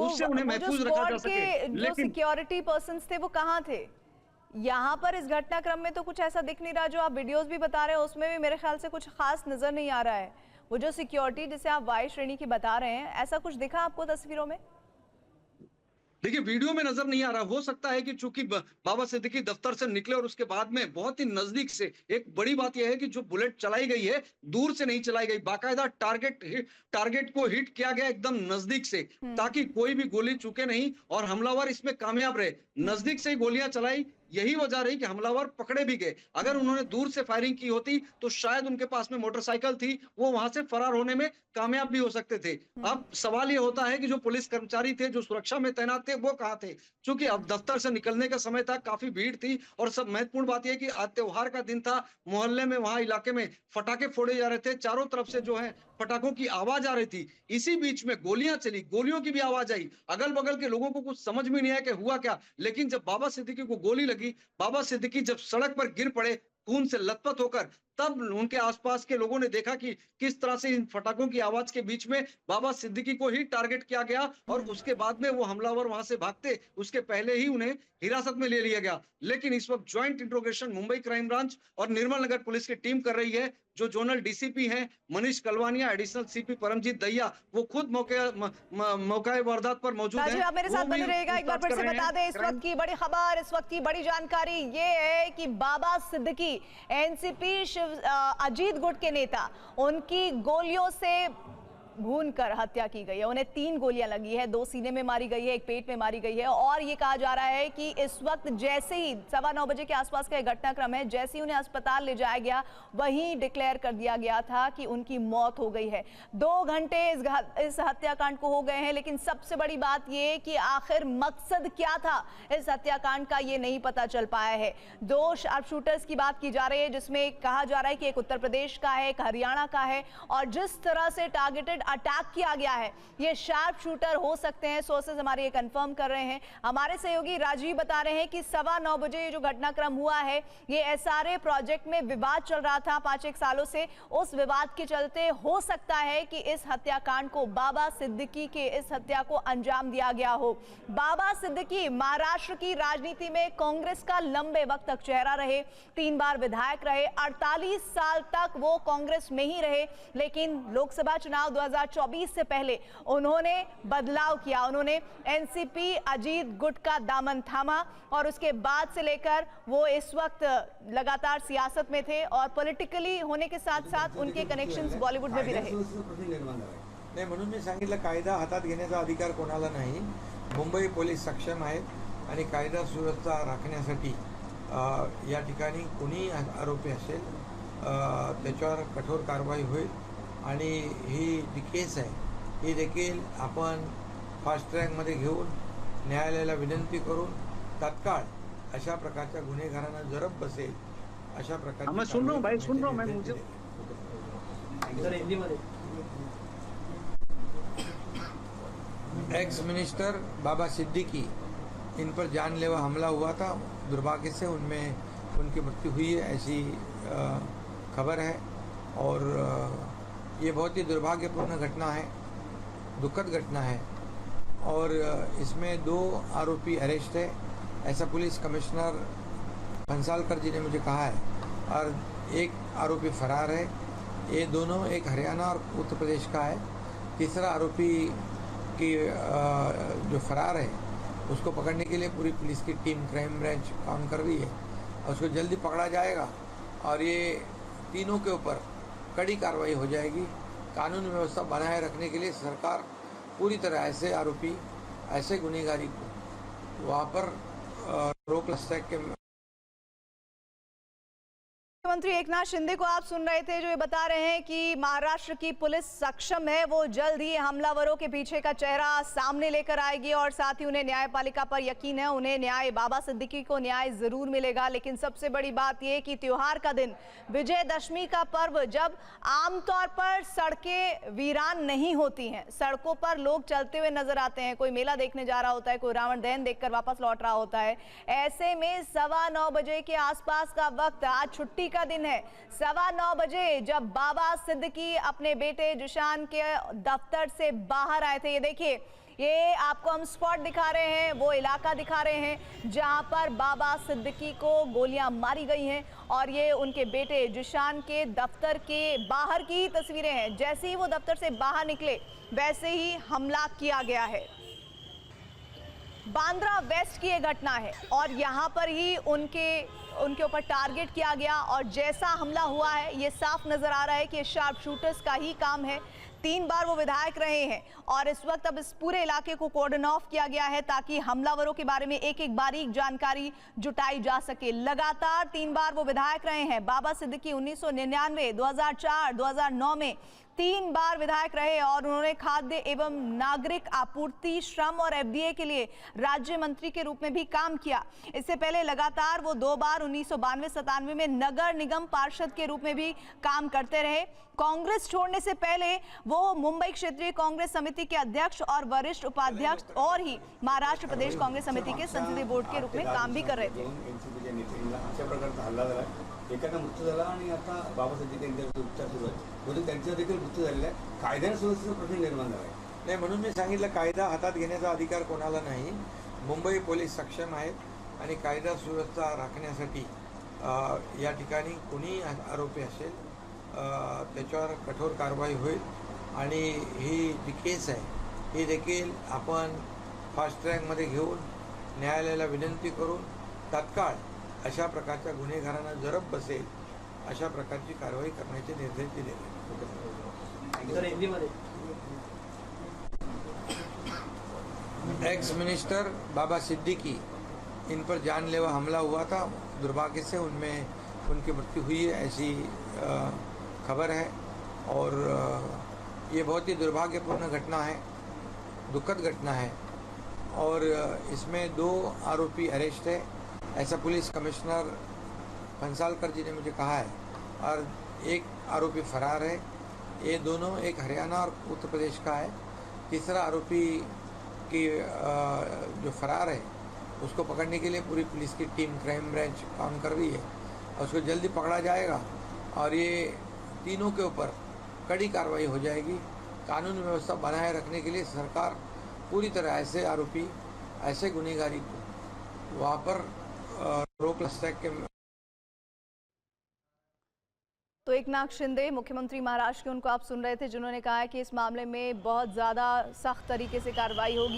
उससे उन्हें महफूज रखा जा सके। जो सिक्योरिटी पर्सन्स थे वो कहाँ थे? यहाँ पर इस घटनाक्रम में तो कुछ ऐसा दिख नहीं रहा। जो आप वीडियोस भी बता रहे हैं उसमें भी मेरे ख्याल से कुछ खास नजर नहीं आ रहा है। वो जो सिक्योरिटी जिसे आप वाई श्रेणी की बता रहे हैं, ऐसा कुछ दिखा आपको तस्वीरों में? देखिए, वीडियो में नजर नहीं आ रहा। हो सकता है कि चूंकि बाबा सिद्दीकी दफ्तर से निकले और उसके बाद में बहुत ही नजदीक से, एक बड़ी बात यह है कि जो बुलेट चलाई गई है दूर से नहीं चलाई गई, बाकायदा टारगेट को हिट किया गया एकदम नजदीक से, ताकि कोई भी गोली चूके नहीं और हमलावर इसमें कामयाब रहे। नजदीक से ही गोलियां चलाई, यही वजह रही कि हमलावर पकड़े भी गए। अगर उन्होंने दूर से फायरिंग की होती तो शायद उनके पास में मोटरसाइकिल थी, वो वहां से फरार होने में कामयाब भी हो सकते थे। अब सवाल ये होता है कि जो पुलिस कर्मचारी थे, जो सुरक्षा में तैनात थे, वो कहां थे? क्योंकि अब दफ्तर से निकलने का समय था, काफी भीड़ थी और सब महत्वपूर्ण बात यह कि आज त्योहार का दिन था। मोहल्ले में, वहां इलाके में फटाके फोड़े जा रहे थे, चारों तरफ से जो है पटाखों की आवाज आ रही थी। इसी बीच में गोलियां चली, गोलियों की भी आवाज आई। अगल बगल के लोगों को कुछ समझ में नहीं आया कि हुआ क्या। लेकिन जब बाबा सिद्दीकी को गोली लगी, बाबा सिद्दीकी जब सड़क पर गिर पड़े खून से लथपथ होकर, तब उनके आसपास के लोगों ने देखा कि किस तरह से इन फटाकों की आवाज के बीच में बाबा सिद्दीकी को ही टारगेट किया गया और उसके बाद में वो हमलावर वहां से भागते, उसके पहले ही उन्हें हिरासत में ले लिया गया। लेकिन इस वक्त joint interrogation Mumbai crime branch और निर्मल नगर पुलिस की टीम कर रही है। जो जोनल डीसीपी हैं मनीष कलवानिया, एडिशनल सीपी परमजीत दहिया, वो खुद मौके वारदात पर मौजूद हैं। आप मेरे साथ बने रहिएगा। एक बार फिर से बता दें, इस वक्त की बड़ी खबर, इस वक्त की बड़ी जानकारी ये है कि बाबा सिद्दीकी एनसीपी अजीत गुट के नेता, उनकी गोलियों से भूनकर हत्या की गई है। उन्हें 3 गोलियां लगी है, 2 सीने में मारी गई है, 1 पेट में मारी गई है। और ये कहा जा रहा है कि इस वक्त जैसे ही 9:15 बजे के आसपास का घटनाक्रम है, जैसे ही उन्हें अस्पताल ले जाया गया वहीं डिक्लेयर कर दिया गया था कि उनकी मौत हो गई है। 2 घंटे इस हत्याकांड को हो गए हैं, लेकिन सबसे बड़ी बात यह कि आखिर मकसद क्या था इस हत्याकांड का, ये नहीं पता चल पाया है। 2 शार्प शूटर्स की बात की जा रही है, जिसमें कहा जा रहा है कि एक उत्तर प्रदेश का है, एक हरियाणा का है। और जिस तरह से टारगेटेड अटैक किया गया है, ये शार्प शूटर हो सकते हैं। सोर्सेज हमारे ये कंफर्म कर रहे हैं। हमारे सहयोगी राजीव बता रहे हैं कि 9:15 बजे ये जो घटनाक्रम हुआ है, ये एसआरए प्रोजेक्ट में विवाद चल रहा था 5-1 सालों से। उस विवाद के चलते हो सकता है कि इस हत्याकांड को, बाबा सिद्दीकी के इस हत्या को अंजाम दिया गया हो। बाबा सिद्दीकी महाराष्ट्र की राजनीति में कांग्रेस का लंबे वक्त तक चेहरा रहे, 3 बार विधायक रहे, 48 साल तक वो कांग्रेस में ही रहे। लेकिन लोकसभा चुनाव 2024 से पहले उन्होंने बदलाव किया, उन्होंने एनसीपी अजीत गुट का दामन थामा और उसके बाद से लेकर वो इस वक्त लगातार सियासत में थे और पॉलिटिकली होने के साथ साथ उनके कनेक्शन्स बॉलीवुड में भी रहे। नाही, म्हणून मी सांगितलं, कायदा हातात घेण्याचा अधिकार कोणाला नाही। मुंबई पोलीस सक्षम आहेत आणि कायदा सुव्यवस्था राखण्यासाठी या ठिकाणी कोणी आरोपी असेल त्याच्यावर कठोर कारवाई होईल। आणि ही जी केस आहे ही देखील आपण फास्ट ट्रॅकमध्ये घेऊन न्यायालयाला विनंती करून तात्काळ अशा प्रकारच्या गुन्हेगारांना जरब बसेल अशा प्रकारची। मैं सुन रहा हूँ भाई, सुन रहा हूँ मैं। मुझे एक्स मिनिस्टर बाबा सिद्दीकी, इन पर जानलेवा हमला हुआ था। दुर्भाग्य से उनमें उनकी मृत्यु हुई है, ऐसी खबर है। और ये बहुत ही दुर्भाग्यपूर्ण घटना है, दुखद घटना है। और इसमें 2 आरोपी अरेस्ट है, ऐसा पुलिस कमिश्नर भंसालकर जी ने मुझे कहा है। और 1 आरोपी फरार है। ये दोनों, एक हरियाणा और उत्तर प्रदेश का है। तीसरा आरोपी की जो फरार है उसको पकड़ने के लिए पूरी पुलिस की टीम, क्राइम ब्रांच काम कर रही है और उसको जल्दी पकड़ा जाएगा। और ये तीनों के ऊपर कड़ी कार्रवाई हो जाएगी। कानून व्यवस्था बनाए रखने के लिए सरकार पूरी तरह ऐसे आरोपी, ऐसे गुनहगारी को वहाँ पर रोक लगा के। मुख्यमंत्री एकनाथ शिंदे को आप सुन रहे थे, जो ये बता रहे हैं कि महाराष्ट्र की पुलिस सक्षम है, वो जल्द ही हमलावरों के पीछे का चेहरा सामने लेकर आएगी और साथ ही उन्हें न्यायपालिका पर यकीन है, उन्हें न्याय, बाबा सिद्दीकी को न्याय जरूर मिलेगा। लेकिन सबसे बड़ी बात यह कि त्योहार का दिन, विजयदशमी का पर्व, जब आमतौर पर सड़कें वीरान नहीं होती हैं, सड़कों पर लोग चलते हुए नजर आते हैं, कोई मेला देखने जा रहा होता है, कोई रावण दहन देखकर वापस लौट रहा होता है, ऐसे में 9:15 बजे के आसपास का वक्त, आज छुट्टी का दिन है, 9:15 बजे जब बाबा सिद्दीकी अपने बेटे जिशान के दफ्तर से बाहर आए थे, ये देखिए ये आपको हम स्पॉट दिखा रहे हैं, वो इलाका दिखा रहे हैं जहां पर बाबा सिद्दीकी को गोलियां मारी गई हैं और ये उनके बेटे जिशान के दफ्तर के बाहर की तस्वीरें हैं। जैसे ही वो दफ्तर से बाहर निकले वैसे ही हमला किया गया है। बांद्रा वेस्ट की ये घटना है और यहाँ पर ही उनके ऊपर टारगेट किया गया और जैसा हमला हुआ है ये साफ नजर आ रहा है कि ये शार्प शूटर्स का ही काम है। 3 बार वो विधायक रहे हैं और इस वक्त अब इस पूरे इलाके को कॉर्डन ऑफ किया गया है ताकि हमलावरों के बारे में एक एक बारीक जानकारी जुटाई जा सके। लगातार 3 बार वो विधायक रहे हैं। बाबा सिद्दीकी 1999, 2004, 2009 में 3 बार विधायक रहे और उन्होंने खाद्य एवं नागरिक आपूर्ति, श्रम और एफडीए के लिए राज्य मंत्री के रूप में भी काम किया। इससे पहले लगातार वो 2 बार 1992-97 में नगर निगम पार्षद के रूप में भी काम करते रहे। कांग्रेस छोड़ने से पहले वो मुंबई क्षेत्रीय कांग्रेस समिति के अध्यक्ष और वरिष्ठ उपाध्यक्ष और ही महाराष्ट्र प्रदेश कांग्रेस समिति के संसदीय बोर्ड के रूप में काम भी कर रहे थे। अशा प्रकारचा हल्ला झाला, एकाचा मृत्यू झाला आणि आता बाबा सिद्दीकी यांच्यावर उपचार सुरू आहेत. म्हणून त्यांचा देखील मृत्यू झालेला आहे. कायदा आणि सुव्यवस्थेचा प्रश्न निर्माण झाला आहे. नाही, म्हणून मी सांगितलं कायदा हातात घेण्याचा अधिकार कोणाला नाही. मुंबई पोलीस सक्षम आहेत आणि कायदा सुव्यवस्था राखण्यासाठी या ठिकाणी कोणी आरोपी असेल त्याच्यावर कठोर कारवाई होईल आणि ही जी केस आहे ही देखील आपण फास्ट ट्रॅकमध्ये घेऊन न्यायालयाला विनंती करून तात्काळ अशा प्रकारच्या गुन्हेगारांना जरब बसेल अशा प्रकारची कारवाई करण्याचे निर्देश दिलेले एक्स मिनिस्टर बाबा सिद्दीकी इन पर जानलेवा हमला हुआ था। दुर्भाग्य से उनमें उनकी मृत्यु हुई है ऐसी खबर है और ये बहुत ही दुर्भाग्यपूर्ण घटना है, दुखद घटना है और इसमें 2 आरोपी अरेस्ट है ऐसा पुलिस कमिश्नर फंसालकर जी ने मुझे कहा है और 1 आरोपी फरार है। ये दोनों एक हरियाणा और उत्तर प्रदेश का है। तीसरा आरोपी की जो फरार है उसको पकड़ने के लिए पूरी पुलिस की टीम क्राइम ब्रांच काम कर रही है और उसको जल्दी पकड़ा जाएगा और ये तीनों के ऊपर कड़ी कार्रवाई हो जाएगी। कानून व्यवस्था बनाए रखने के लिए सरकार पूरी तरह ऐसे आरोपी, ऐसे गुनहगारी को वहाँ पर रोक लगा के। तो एकनाथ शिंदे मुख्यमंत्री महाराष्ट्र के, उनको आप सुन रहे थे, जिन्होंने कहा है कि इस मामले में बहुत ज़्यादा सख्त तरीके से कार्रवाई होगी।